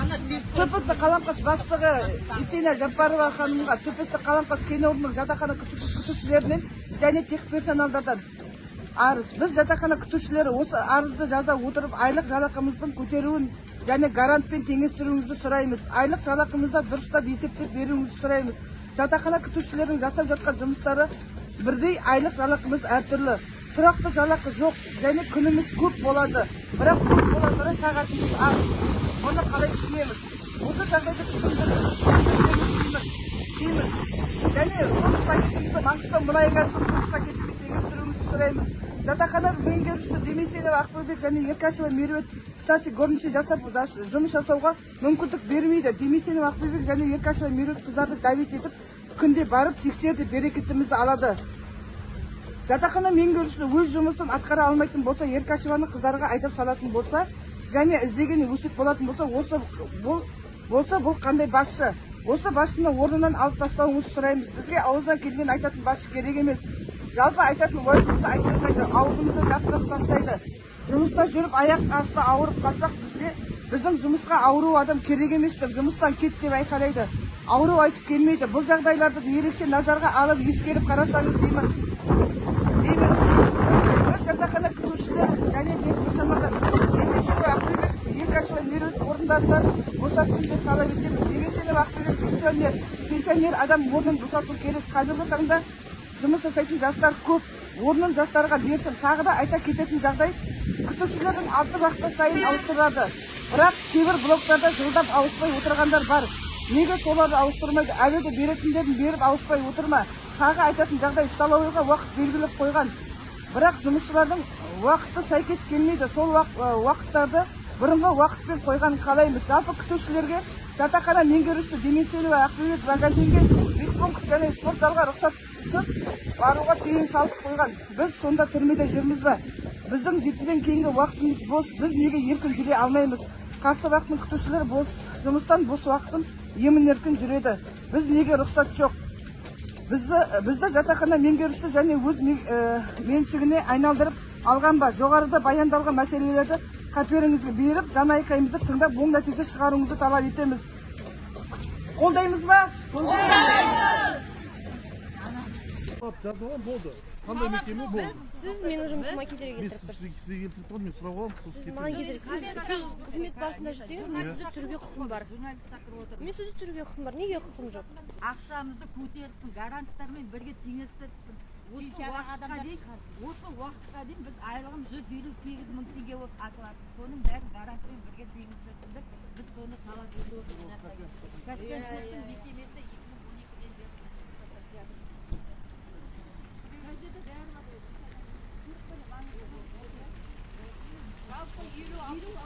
ТПЦ Қаламқас бастығы Есена Жапарова ханымға ТПЦ Қаламқас кен орнының жатақхана күтушілерінен және тех персоналдардан арыз. Біз жатақхана күтушілері осы арызды жаза отырып айлық жалақымыздың көтеруін және гарантпен теңестіруіңізді сұраймыз. Айлық жалақымызды дұрыстап есептеп беруіңізді сұраймыз. Жатақхана күтушілерінің жасап жатқан жұмыстары бірдей, айлық жалақымыз әртүрлі. Тұрақты жалақы жоқ және күніміз көп болады. Бірақ көп болғандары сағатымыз аз. Оны қалай түсінеміз? Осы жағдайды түсіндіріп дейміз. Және соғыс пакетімізді Маңғыстау мұнай-газдың соғыс пакетімен теңестіруіңізді сұраймыз. Жатақхана меңгерушісі Демесенова Ақбөбек және Еркашева Меруерт Стаси горничный жұмыс жасауға мүмкіндік бермейді. Демесенова Ақбөбек және Еркашева Меруерт қыздарды дәвет етіп, күнде барып тексерді, берекетімізді алады. Жатақхана меңгерушісі өз жұмысын атқара алмайтын болса, Еркашеваны қыздарға айдап салатын болса, және іздегені өсек болатын болса, бұл қандай басшы? Осы басшыны орнынан алып тастауыңызды сұраймыз. Бізге ауыздан келген айтатын басшы керек емес. Жалпы айтатын уәжімізді айтылмайды, аузымызды жаптырып тастайды. Жұмыста жүріп аяқ асты ауырып қалсақ, біздің жұмысқа ауру адам керек емес деп, жұмыстан кет деп айқайлайды. Ауру айтып келмейді. Бұл жағдайларды ерекше назарға алып ескеріп қарасаңыз дейміз. Біз жатақхана күтушілері және тех персоналдар Демесенова Ақбөбек, Еркашева Меруерт орындарынан босатсын деп талап етеміз. Демесенова Ақбөбек пенсионер адам орнын босату керек. Қазіргі таңда жұмыс жасайтын жастар көп, орнын жастарға берсін. Тағы да айта кететін жағдай, күтушілердің 6 уақытта сайын ауыстырады. Бірақ кейбір блоктарда жылдап ауыспай отырғандар бар. Неге соларды ауыстырмайды? Әлі де беретіндерін беріп ауыспай отырма. Тағы айтатын жағдай, столовыйға уақыт белгілеп қойған. Бірақ жұмысшылардың уақыты сәйкес келмейді. Сол уақыттарды бұрынғы уақытпен қойған қалаймыз. Жалпы күтушілерге жатақхана меңгерушісі Демесенова Ақбөбек магазинге бетпункт және спорт залға рұқсатсыз баруға тыйым салып қойған. Біз сонда түрмеде жүрміз бе? Біздің 7-ден кейінгі уақытымыз бос. Біз неге еркін жүре алмаймыз? Қарсы уақыттың күтушілер жұмыстан бос уақытын емін-еркін жүреді. Біз неге рұқсат жоқ? Бізді жатақхана меңгерушісі және өз меншігіне айналдырып алған ба? Жоғарыда баяндалған мәселелерді қаперіңізге беріп, жан айқайымызды тыңдап, оң нәтиже шығаруыңызды талап етеміз. Қолдаймыз ба? Қолдаймыз! Жазылған болды. Қандай мекеме болды? Сіз менің жұмысыма кедергі келтіріп тұрсыз. Мен сізге келтіріп тұрмын, мен сұрап аламын. Сіз маған кедергі. Сіз қызмет барысында жүрсеңіз, мен сізді түсіруге құқым бар. Мен сізді түсіруге құқым бар. Неге құқым жоқ? Ақшамызды көтерсін, гаранттармен бірге теңестірсін. Осы уақытқа дейін біз айлығын 158 мың теңге болып атылады. Соның бәрін гарантпен бірге теңестірсін деп біз соны талап етіп отырмыз. Кәсіпкерліктің мекемесі 2012-ден бері жалпы 50-60